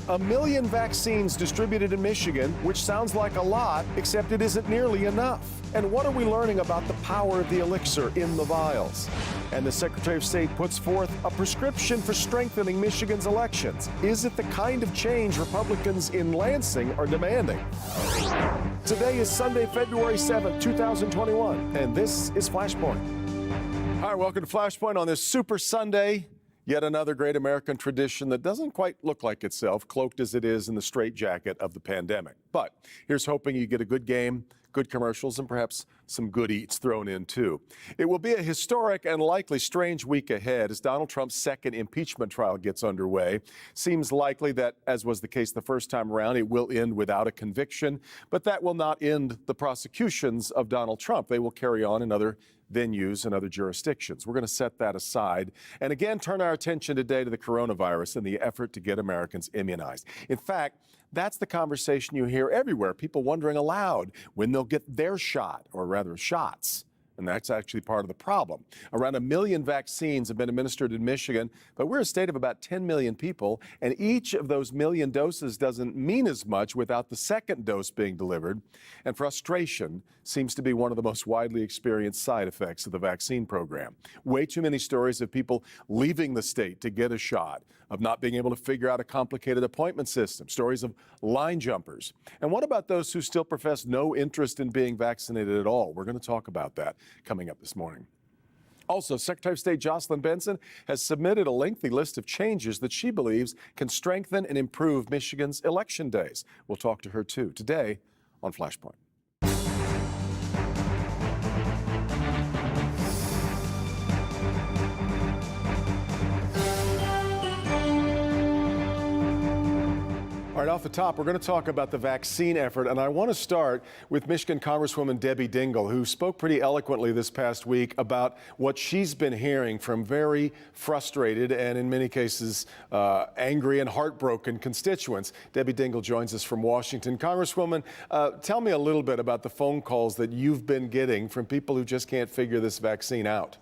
1 million vaccines distributed in Michigan, which sounds like a lot, except it isn't nearly enough. And what are we learning about the power of the elixir in the vials? And the Secretary of State puts forth a prescription for strengthening Michigan's elections. Is it the kind of change Republicans in Lansing are demanding? Today is Sunday, February 7th, 2021, and this is Flashpoint. Hi, welcome to Flashpoint on this Super Sunday. Yet another great American tradition that doesn't quite look like itself, cloaked as it is in the straitjacket of the pandemic. But here's hoping you get a good game, good commercials, and perhaps some good eats thrown in too. It will be a historic and likely strange week ahead as Donald Trump's second impeachment trial gets underway. Seems likely that, as was the case the first time around, it will end without a conviction, but that will not end the prosecutions of Donald Trump. They will carry on in other venues and other jurisdictions. We're going to set that aside and again turn our attention today to the coronavirus and the effort to get Americans immunized. In fact, that's the conversation you hear everywhere, people wondering aloud when they'll get their shot, or rather shots. And that's actually part of the problem. Around 1 million vaccines have been administered in Michigan, but we're a state of about 10 million people, and each of those million doses doesn't mean as much without the second dose being delivered. And frustration seems to be one of the most widely experienced side effects of the vaccine program. Way too many stories of people leaving the state to get a shot, of not being able to figure out a complicated appointment system, stories of line jumpers. And what about those who still profess no interest in being vaccinated at all? We're going to talk about that coming up this morning. Also, Secretary of State Jocelyn Benson has submitted a lengthy list of changes that she believes can strengthen and improve Michigan's election days. We'll talk to her too today on Flashpoint. All right, off the top, we're going to talk about the vaccine effort, and I want to start with Michigan Congresswoman Debbie Dingell, who spoke pretty eloquently this past week about what she's been hearing from very frustrated and, in many cases, angry and heartbroken constituents. Debbie Dingell joins us from Washington. Congresswoman, tell me a little bit about the phone calls that you've been getting from people who just can't figure this vaccine out.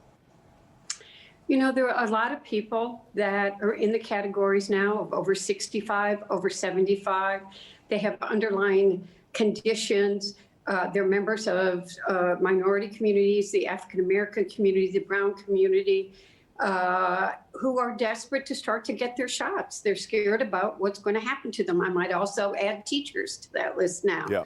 You know, there are a lot of people that are in the categories now of over 65, over 75. They have underlying conditions. They're members of minority communities, the African-American community, the brown community, who are desperate to start to get their shots. They're scared about what's going to happen to them. I might also add teachers to that list now. Yeah.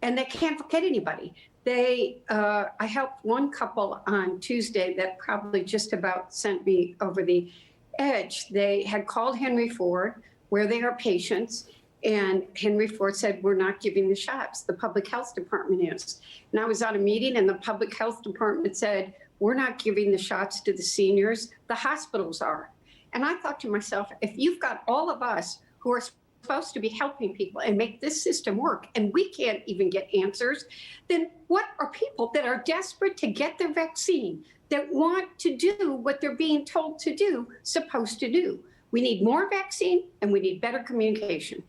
And they can't get anybody. I helped one couple on Tuesday that probably just about sent me over the edge. They had called Henry Ford, where they are patients, and Henry Ford said, we're not giving the shots. The public health department is. And I was at a meeting, and the public health department said, we're not giving the shots to the seniors. The hospitals are. And I thought to myself, if you've got all of us who are supposed to be helping people and make this system work, and we can't even get answers, then what are people that are desperate to get their vaccine, that want to do what they're being told to do, supposed to do? We need more vaccine, and we need better communication.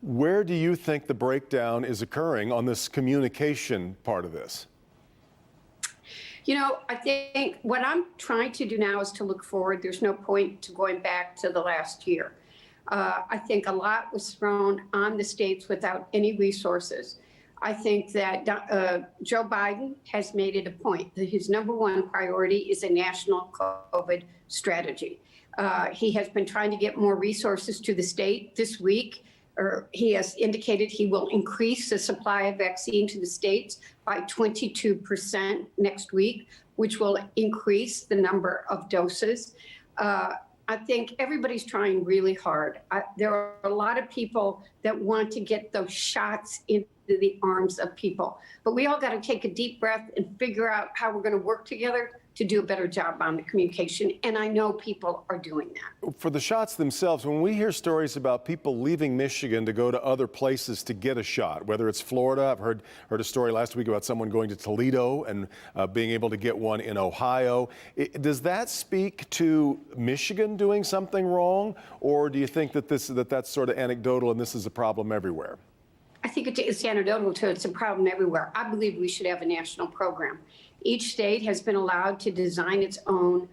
Where do you think the breakdown is occurring on this communication part of this? You know, I think what I'm trying to do now is to look forward. There's no point to going back to the last year. I think a lot was thrown on the states without any resources. I think that Joe Biden has made it a point that his number one priority is a national COVID strategy. He has been trying to get more resources to the state this week, or he has indicated he will increase the supply of vaccine to the states by 22% next week, which will increase the number of doses. I think everybody's trying really hard. There are a lot of people that want to get those shots into the arms of people. But we all got to take a deep breath and figure out how we're going to work together to do a better job on the communication. And I know people are doing that. For the shots themselves, when we hear stories about people leaving Michigan to go to other places to get a shot, whether it's Florida, I've heard a story last week about someone going to Toledo and being able to get one in Ohio. Does that speak to Michigan doing something wrong? Or do you think that that's sort of anecdotal and this is a problem everywhere? I think it's anecdotal too. It's a problem everywhere. I believe we should have a national program. Each state has been allowed to design its own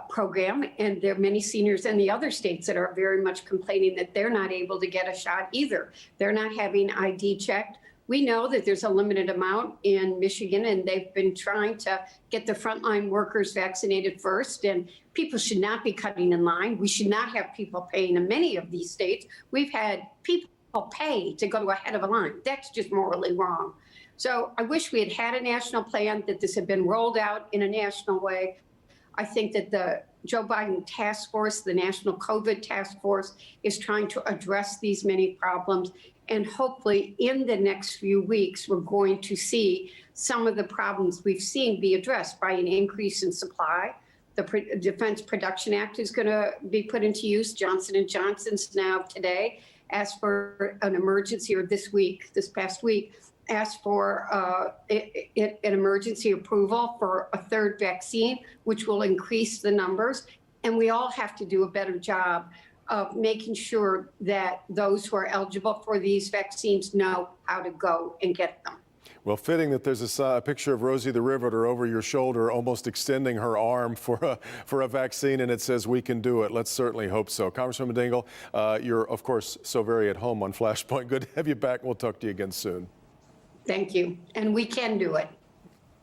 program. And there are many seniors in the other states that are very much complaining that they're not able to get a shot either. They're not having ID checked. We know that there's a limited amount in Michigan, and they've been trying to get the frontline workers vaccinated first. And people should not be cutting in line. We should not have people paying. In many of these states, we've had people pay to go to a head of a line. That's just morally wrong. So I wish we had had a national plan, that this had been rolled out in a national way. I think that the Joe Biden task force, the National COVID Task Force, is trying to address these many problems. And hopefully in the next few weeks, we're going to see some of the problems we've seen be addressed by an increase in supply. The Defense Production Act is going to be put into use. Johnson & Johnson's now today asked for an emergency, or this past week, asked for an emergency approval for a third vaccine, which will increase the numbers. And we all have to do a better job of making sure that those who are eligible for these vaccines know how to go and get them. Well, fitting that there's a picture of Rosie the Riveter over your shoulder, almost extending her arm for a vaccine, and it says we can do it. Let's certainly hope so. Congresswoman Dingell, you're, of course, so very at home on Flashpoint. Good to have you back. We'll talk to you again soon. Thank you. And we can do it.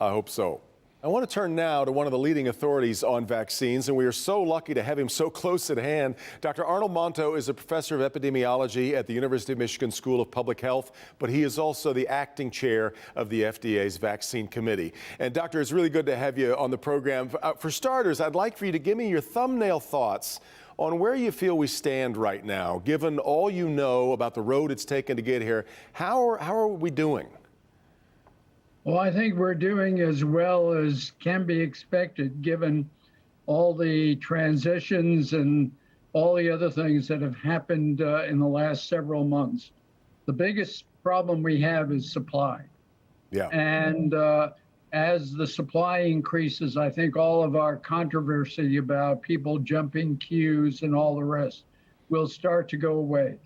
I hope so. I want to turn now to one of the leading authorities on vaccines, and we are so lucky to have him so close at hand. Dr. Arnold Monto is a professor of epidemiology at the University of Michigan School of Public Health, but he is also the acting chair of the FDA's Vaccine Committee. And Doctor, it's really good to have you on the program. For starters, I'd like for you to give me your thumbnail thoughts on where you feel we stand right now, given all you know about the road it's taken to get here. How are we doing? Well, I think we're doing as well as can be expected, given all the transitions and all the other things that have happened in the last several months. The biggest problem we have is supply. Yeah. And as the supply increases, I think all of our controversy about people jumping queues and all the rest will start to go away.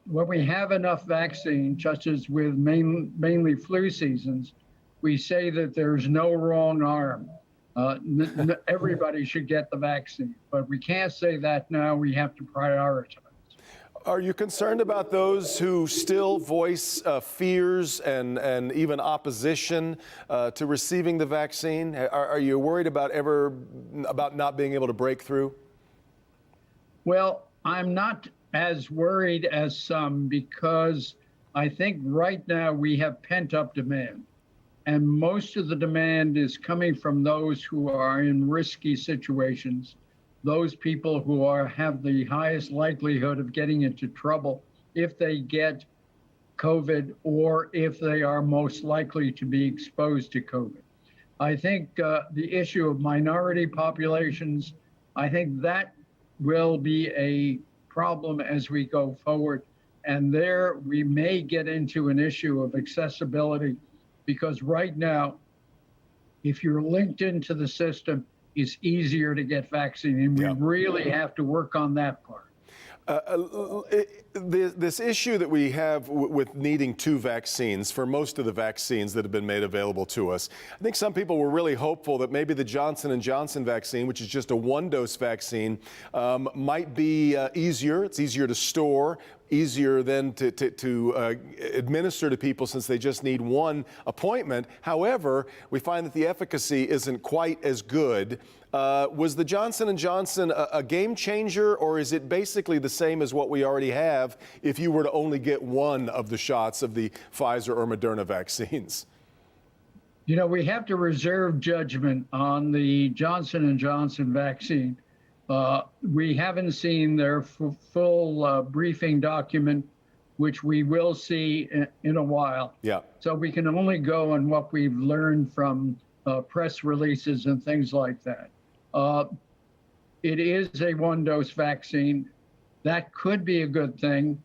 When we have enough vaccine, such as with mainly flu seasons, we say that there's no wrong arm. Everybody should get the vaccine, but we can't say that now. We have to prioritize. Are you concerned about those who still voice fears and even opposition to receiving the vaccine? Are you worried about not being able to break through? Well, I'm not as worried as some, because I think right now we have pent-up demand, and most of the demand is coming from those who are in risky situations, those people who have the highest likelihood of getting into trouble if they get COVID, or if they are most likely to be exposed to COVID. I think the issue of minority populations, I think that will be a problem as we go forward. And there we may get into an issue of accessibility, because right now, if you're linked into the system, it's easier to get vaccine. And we really have to work on that part. This issue that we have with needing two vaccines for most of the vaccines that have been made available to us, I think some people were really hopeful that maybe the Johnson & Johnson vaccine, which is just a one-dose vaccine, might be easier. It's easier to store, easier then to administer to people, since they just need one appointment. However, we find that the efficacy isn't quite as good. Was the Johnson & Johnson a game changer, or is it basically the same as what we already have if you were to only get one of the shots of the Pfizer or Moderna vaccines? You know, we have to reserve judgment on the Johnson & Johnson vaccine. We haven't seen their full briefing document, which we will see in a while. Yeah. So we can only go on what we've learned from press releases and things like that. It is a one-dose vaccine. That could be a good thing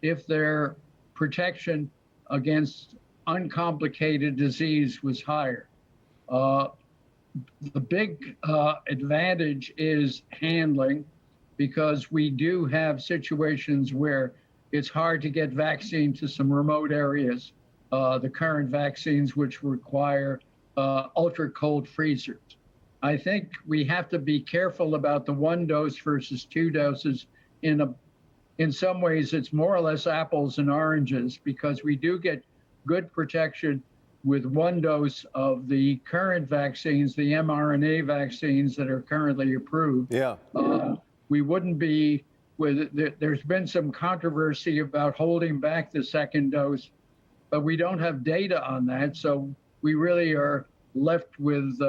if their protection against uncomplicated disease was higher. The big advantage is handling, because we do have situations where it's hard to get vaccine to some remote areas. The current vaccines, which require ultra cold freezers. I think we have to be careful about the one dose versus two doses. In some ways, it's more or less apples and oranges because we do get good protection with one dose of the current vaccines, the mRNA vaccines that are currently approved. Yeah. We wouldn't be there's been some controversy about holding back the second dose, but we don't have data on that. So we really are left with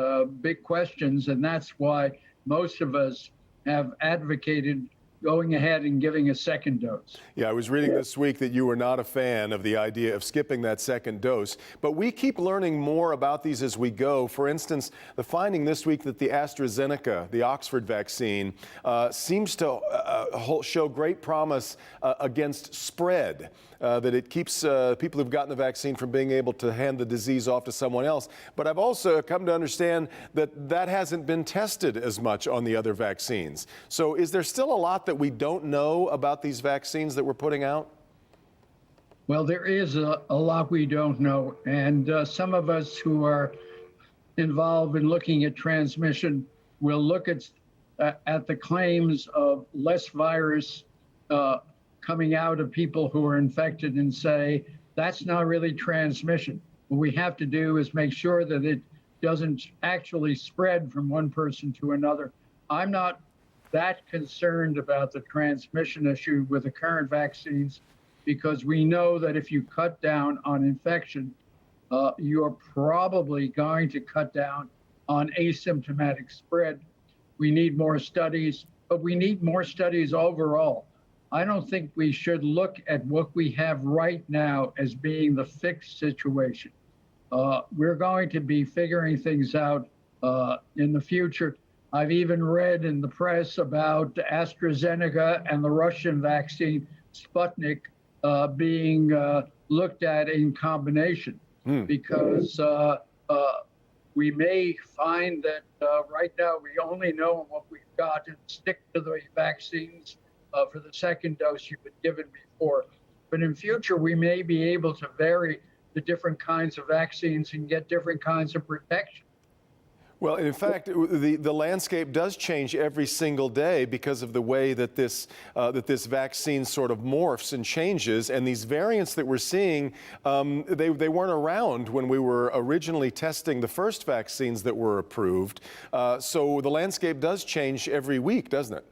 big questions. And that's why most of us have advocated going ahead and giving a second dose. Yeah, I was reading this week that you were not a fan of the idea of skipping that second dose, but we keep learning more about these as we go. For instance, the finding this week that the AstraZeneca, the Oxford vaccine, seems to show great promise against spread. That it keeps people who've gotten the vaccine from being able to hand the disease off to someone else. But I've also come to understand that that hasn't been tested as much on the other vaccines. So is there still a lot that we don't know about these vaccines that we're putting out? Well, there is a lot we don't know. And some of us who are involved in looking at transmission will look at the claims of less virus coming out of people who are infected and say, that's not really transmission. What we have to do is make sure that it doesn't actually spread from one person to another. I'm not that concerned about the transmission issue with the current vaccines because we know that if you cut down on infection, you're probably going to cut down on asymptomatic spread. We need more studies, but we need more studies overall. I don't think we should look at what we have right now as being the fixed situation. We're going to be figuring things out in the future. I've even read in the press about AstraZeneca and the Russian vaccine, Sputnik, being looked at in combination because we may find that right now we only know what we've got and stick to the vaccines for the second dose you've been given before. But in future, we may be able to vary the different kinds of vaccines and get different kinds of protection. Well, in fact, the landscape does change every single day because of the way that this vaccine sort of morphs and changes. And these variants that we're seeing, they weren't around when we were originally testing the first vaccines that were approved. So the landscape does change every week, doesn't it?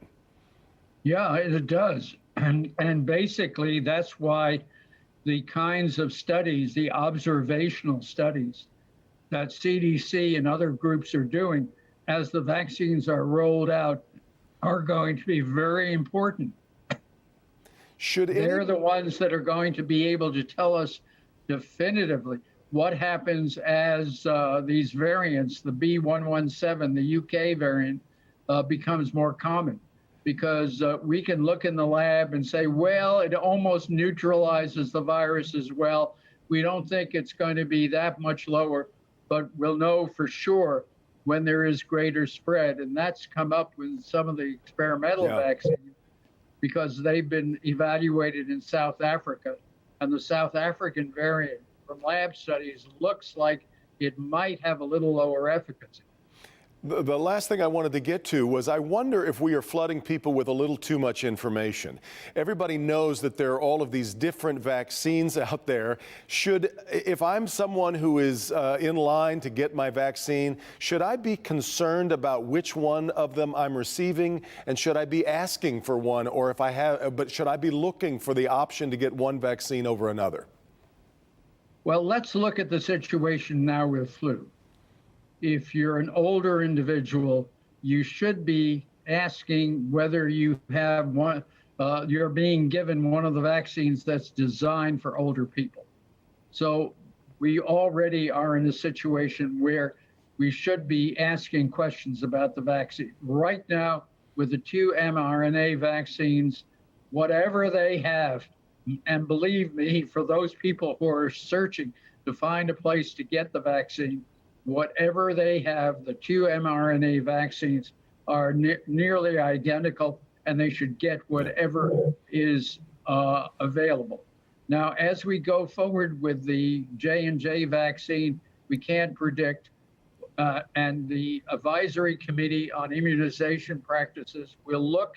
Yeah, it does. And basically, that's why the kinds of studies, the observational studies that CDC and other groups are doing as the vaccines are rolled out are going to be very important. They're the ones that are going to be able to tell us definitively what happens as these variants, the B117, the UK variant, becomes more common. Because we can look in the lab and say, well, it almost neutralizes the virus as well. We don't think it's going to be that much lower, but we'll know for sure when there is greater spread. And that's come up with some of the experimental vaccines because they've been evaluated in South Africa. And the South African variant from lab studies looks like it might have a little lower efficacy. The last thing I wanted to get to was I wonder if we are flooding people with a little too much information. Everybody knows that there are all of these different vaccines out there. If I'm someone who is in line to get my vaccine, should I be concerned about which one of them I'm receiving? And should I be asking for one? Or but should I be looking for the option to get one vaccine over another? Well, let's look at the situation now with flu. If you're an older individual, you should be asking whether you have one, you're being given one of the vaccines that's designed for older people. So we already are in a situation where we should be asking questions about the vaccine. Right now, with the 2 mRNA vaccines, whatever they have, and believe me, for those people who are searching to find a place to get the vaccine, whatever they have, the 2 mRNA vaccines are nearly identical, and they should get whatever is available. Now, as we go forward with the J&J vaccine, we can't predict and the Advisory Committee on Immunization Practices will look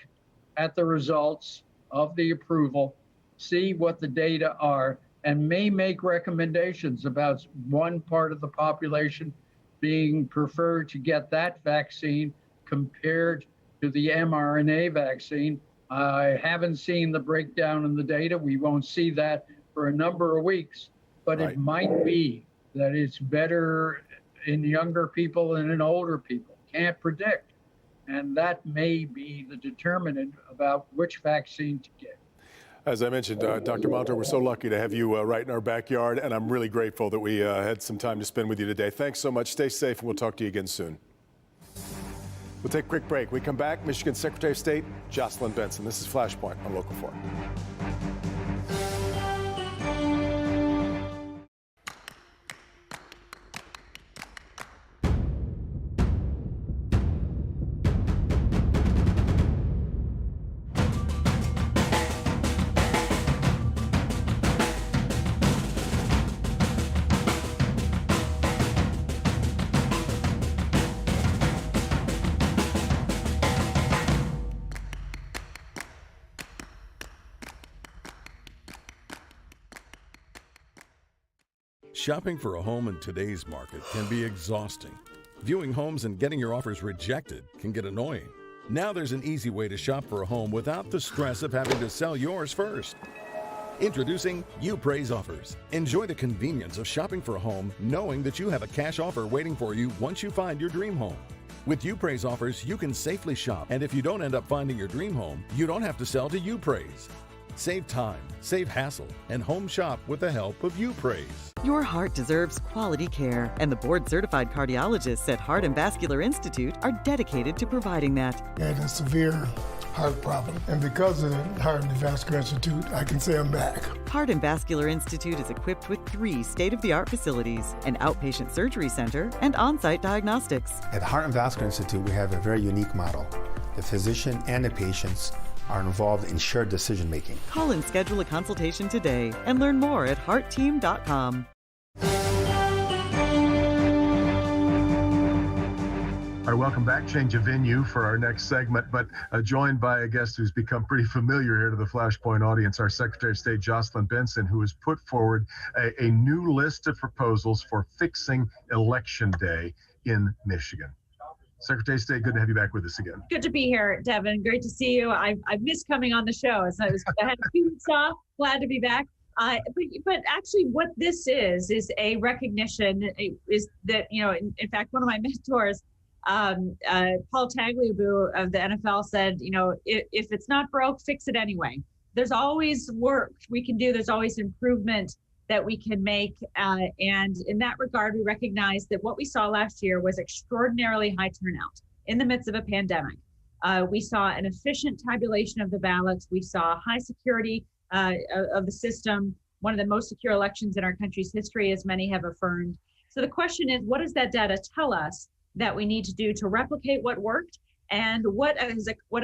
at the results of the approval, see what the data are, and may make recommendations about one part of the population being preferred to get that vaccine compared to the mRNA vaccine. I haven't seen the breakdown in the data. We won't see that for a number of weeks, but It might be that it's better in younger people than in older people. Can't predict. And that may be the determinant about which vaccine to get. As I mentioned, Dr. Monter, we're so lucky to have you right in our backyard, and I'm really grateful that we had some time to spend with you today. Thanks so much. Stay safe, and we'll talk to you again soon. We'll take a quick break. We come back, Michigan Secretary of State Jocelyn Benson. This is Flashpoint on Local 4. Shopping for a home in today's market can be exhausting. Viewing homes and getting your offers rejected can get annoying. Now there's an easy way to shop for a home without the stress of having to sell yours first. Introducing UPraise Offers. Enjoy the convenience of shopping for a home knowing that you have a cash offer waiting for you once you find your dream home. With UPraise Offers, you can safely shop, and if you don't end up finding your dream home, you don't have to sell to UPraise. Save time, save hassle, and home shop with the help of UPraise. Your heart deserves quality care, and the board-certified cardiologists at Heart and Vascular Institute are dedicated to providing that. I had a severe heart problem, and because of the Heart and Vascular Institute, I can say I'm back. Heart and Vascular Institute is equipped with 3 state-of-the-art facilities, an outpatient surgery center, and on-site diagnostics. At Heart and Vascular Institute, we have a very unique model. The physician and the patients are involved in shared decision-making. Call and schedule a consultation today and learn more at heartteam.com. All right, welcome back. Change of venue for our next segment, but joined by a guest who's become pretty familiar here to the Flashpoint audience, our Secretary of State Jocelyn Benson, who has put forward a new list of proposals for fixing Election Day in Michigan. Secretary of State, good to have you back with us again. Good to be here, Devin. Great to see you. I've missed coming on the show. I had a few weeks off. Glad to be back. But actually, what this is a recognition. Is that in fact, one of my mentors, Paul Tagliabue of the NFL, said, if it's not broke, fix it anyway. There's always work we can do. There's always improvement that we can make. And in that regard, we recognize that what we saw last year was extraordinarily high turnout in the midst of a pandemic. We saw an efficient tabulation of the ballots. We saw high security of the system, one of the most secure elections in our country's history, as many have affirmed. So the question is, what does that data tell us that we need to do to replicate what worked? And what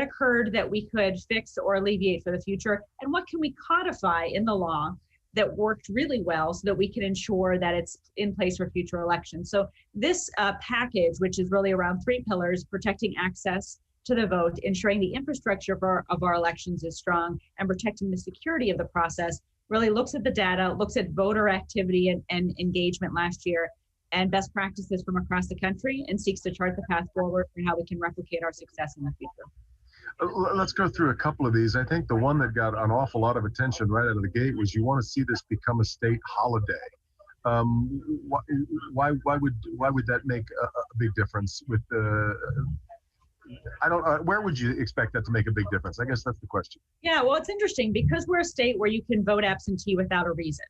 occurred that we could fix or alleviate for the future? And what can we codify in the law that worked really well so that we can ensure that it's in place for future elections? So this package, which is really around 3 pillars: protecting access to the vote, ensuring the infrastructure of our elections is strong, and protecting the security of the process, really looks at the data, looks at voter activity and engagement last year, and best practices from across the country, and seeks to chart the path forward for how we can replicate our success in the future. Let's go through a couple of these. I think the one that got an awful lot of attention right out of the gate was you want to see this become a state holiday. Why would that make a big difference with the? I don't. Where would you expect that to make a big difference? I guess that's the question. Yeah, well, it's interesting because we're a state where you can vote absentee without a reason.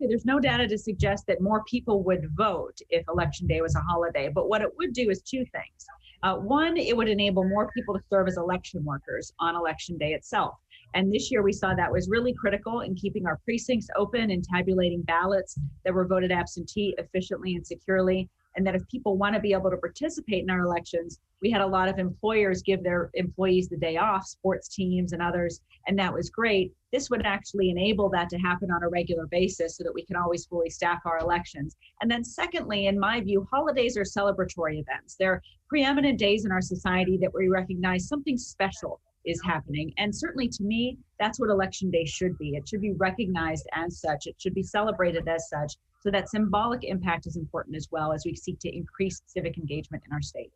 There's no data to suggest that more people would vote if Election Day was a holiday. But what it would do is 2 things. One, it would enable more people to serve as election workers on Election Day itself. And this year we saw that was really critical in keeping our precincts open and tabulating ballots that were voted absentee efficiently and securely. and that if people want to be able to participate in our elections, we had a lot of employers give their employees the day off, sports teams and others, and that was great. This would actually enable that to happen on a regular basis so that we can always fully staff our elections. And then secondly, in my view, holidays are celebratory events. They're preeminent days in our society that we recognize something special is happening. And certainly to me, that's what Election Day should be. It should be recognized as such. It should be celebrated as such. So that symbolic impact is important as well as we seek to increase civic engagement in our state.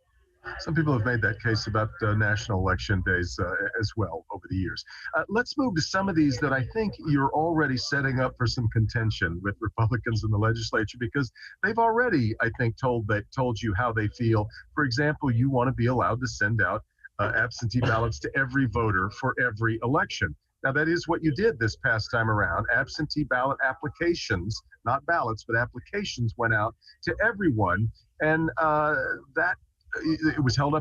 Some people have made that case about national election days as well over the years. Let's move to some of these that I think you're already setting up for some contention with Republicans in the legislature, because they've already, I think, told you how they feel. For example, you want to be allowed to send out absentee ballots to every voter for every election. Now, that is what you did this past time around. Absentee ballot applications, not ballots, but applications went out to everyone. And that it was held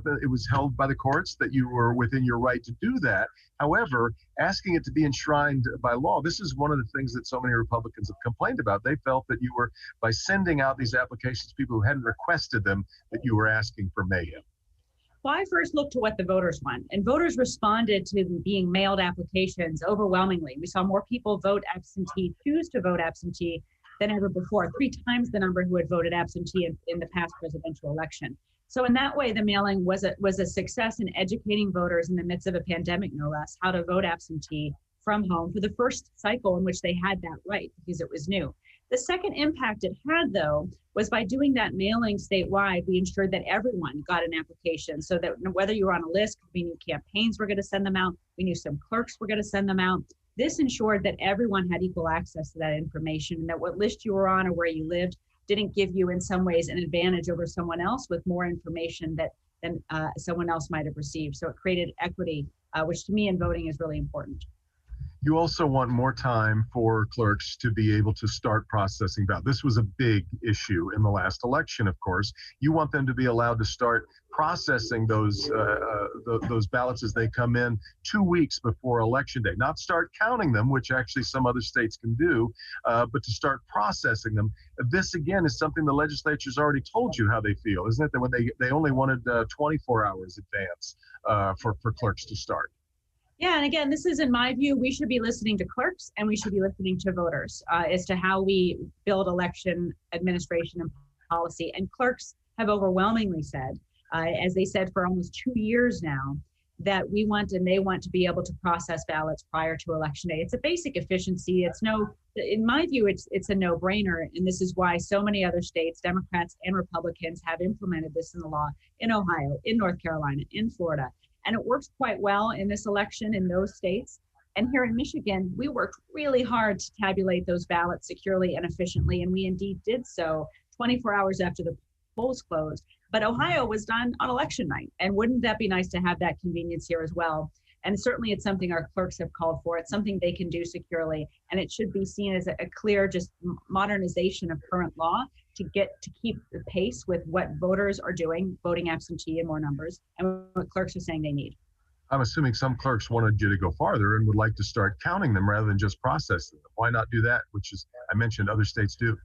by the courts that you were within your right to do that. However, asking it to be enshrined by law, this is one of the things that so many Republicans have complained about. They felt that you were, by sending out these applications to people who hadn't requested them, that you were asking for mayhem. Well, I first looked to what the voters want, and voters responded to being mailed applications overwhelmingly. We saw more people vote absentee, choose to vote absentee than ever before, 3 times the number who had voted absentee in the past presidential election. So in that way, the mailing was a success in educating voters in the midst of a pandemic, no less, how to vote absentee from home for the first cycle in which they had that right because it was new. The second impact it had, though, was by doing that mailing statewide, we ensured that everyone got an application so that whether you were on a list, we knew campaigns were going to send them out, we knew some clerks were going to send them out. This ensured that everyone had equal access to that information and that what list you were on or where you lived didn't give you in some ways an advantage over someone else with more information than someone else might have received. So it created equity, which to me in voting is really important. You also want more time for clerks to be able to start processing ballots. This was a big issue in the last election, of course. You want them to be allowed to start processing those ballots as they come in 2 weeks before Election Day. Not start counting them, which actually some other states can do, but to start processing them. This, again, is something the legislature's already told you how they feel, isn't it? That when they only wanted 24 hours advance for clerks to start. Yeah, and again, this is, in my view, we should be listening to clerks and we should be listening to voters as to how we build election administration and policy. And clerks have overwhelmingly said, as they said for almost 2 years now, that we want and they want to be able to process ballots prior to Election Day. It's a basic efficiency. In my view, it's a no-brainer. And this is why so many other states, Democrats and Republicans, have implemented this in the law in Ohio, in North Carolina, in Florida. And it works quite well in this election in those states. And here in Michigan, we worked really hard to tabulate those ballots securely and efficiently. And we indeed did so 24 hours after the polls closed. But Ohio was done on election night. And wouldn't that be nice to have that convenience here as well? And certainly it's something our clerks have called for. It's something they can do securely. And it should be seen as a clear just modernization of current law to keep the pace with what voters are doing, voting absentee in more numbers, and what clerks are saying they need. I'm assuming some clerks wanted you to go farther and would like to start counting them rather than just processing them. Why not do that? Which is, I mentioned, other states do.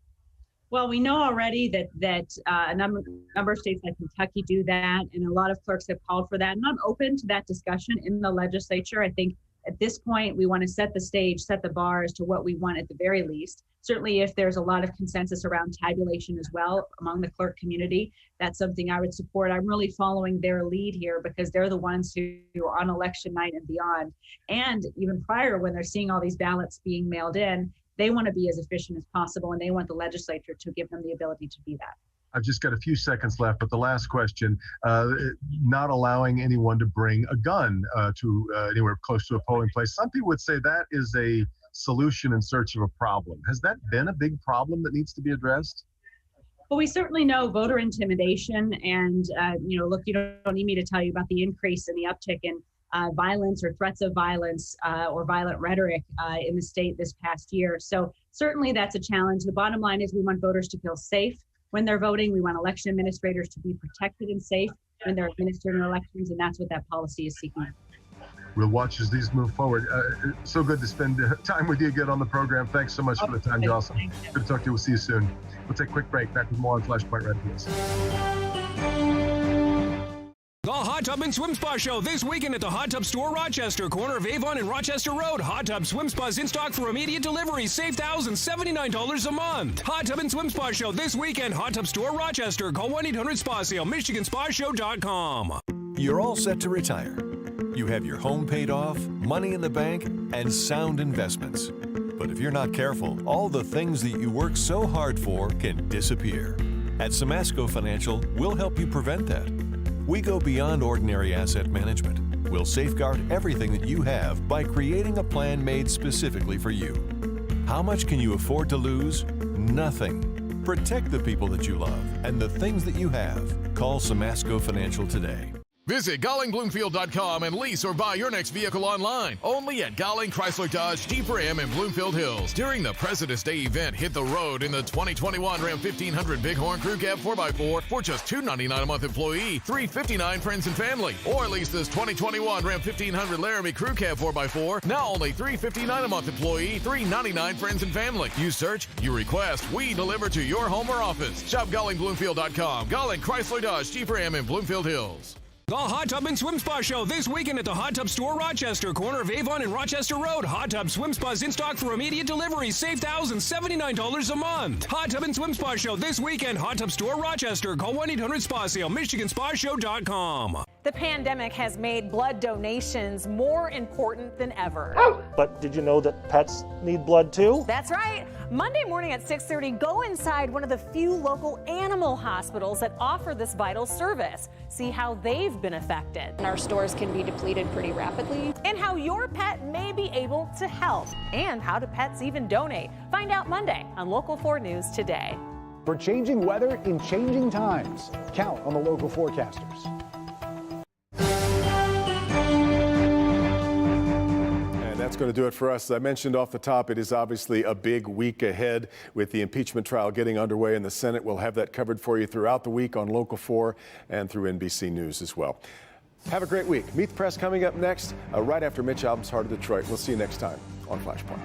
Well, we know already that a number of states like Kentucky do that, and a lot of clerks have called for that. And I'm open to that discussion in the legislature. I think at this point, we want to set the stage, set the bar as to what we want at the very least. Certainly, if there's a lot of consensus around tabulation as well among the clerk community, that's something I would support. I'm really following their lead here because they're the ones who are on election night and beyond. And even prior, when they're seeing all these ballots being mailed in, they want to be as efficient as possible, and they want the legislature to give them the ability to be that. I've just got a few seconds left, but the last question, not allowing anyone to bring a gun to anywhere close to a polling place. Some people would say that is a solution in search of a problem. Has that been a big problem that needs to be addressed? Well, we certainly know voter intimidation and, look, you don't need me to tell you about the increase in the uptick in violence or threats of violence or violent rhetoric in the state this past year. So certainly that's a challenge. The bottom line is we want voters to feel safe when they're voting. We want election administrators to be protected and safe when they're administering elections, and that's what that policy is seeking. we'll watch as these move forward. So good to spend time with you again on the program. Thanks so much for the time, Jocelyn. Good to talk to you. We'll see you soon. We'll take a quick break. Back with more on Flashpoint right after this. The Hot Tub and Swim Spa Show this weekend at the Hot Tub Store Rochester, corner of Avon and Rochester Road. Hot Tub Swim Spas in stock for immediate delivery. Save thousands, $79 a month. Hot Tub and Swim Spa Show this weekend. Hot Tub Store Rochester. Call 1-800-SPA-SALE. MichiganSpaShow.com. You're all set to retire. You have your home paid off, money in the bank, and sound investments. But if you're not careful, all the things that you work so hard for can disappear. At Samasco Financial, we'll help you prevent that. We go beyond ordinary asset management. We'll safeguard everything that you have by creating a plan made specifically for you. How much can you afford to lose? Nothing. Protect the people that you love and the things that you have. Call Samasco Financial today. Visit GollingBloomfield.com and lease or buy your next vehicle online. Only at Golling Chrysler Dodge Jeep Ram in Bloomfield Hills. During the President's Day event, hit the road in the 2021 Ram 1500 Bighorn Crew Cab 4x4 for just $299 a month employee, $359 friends and family. Or lease this 2021 Ram 1500 Laramie Crew Cab 4x4, now only $359 a month employee, $399 friends and family. You search, you request, we deliver to your home or office. Shop GollingBloomfield.com. Golling Chrysler Dodge Jeep Ram in Bloomfield Hills. The Hot Tub and Swim Spa Show this weekend at the Hot Tub Store Rochester, corner of Avon and Rochester Road. Hot Tub Swim Spas in stock for immediate delivery. Save thousands, $79 a month. Hot Tub and Swim Spa Show this weekend. Hot Tub Store Rochester. Call 1-800-SPA-SALE. MichiganSpaShow.com. The pandemic has made blood donations more important than ever. But did you know that pets need blood too? That's right. Monday morning at 6:30, go inside one of the few local animal hospitals that offer this vital service. See how they've been affected. And our stores can be depleted pretty rapidly. And how your pet may be able to help. And how do pets even donate? Find out Monday on Local 4 News Today. For changing weather in changing times, count on the local forecasters. That's going to do it for us. As I mentioned off the top, it is obviously a big week ahead with the impeachment trial getting underway in the Senate. We'll have that covered for you throughout the week on Local 4 and through NBC News as well. Have a great week. Meet the Press coming up next, right after Mitch Albom's Heart of Detroit. We'll see you next time on Flashpoint.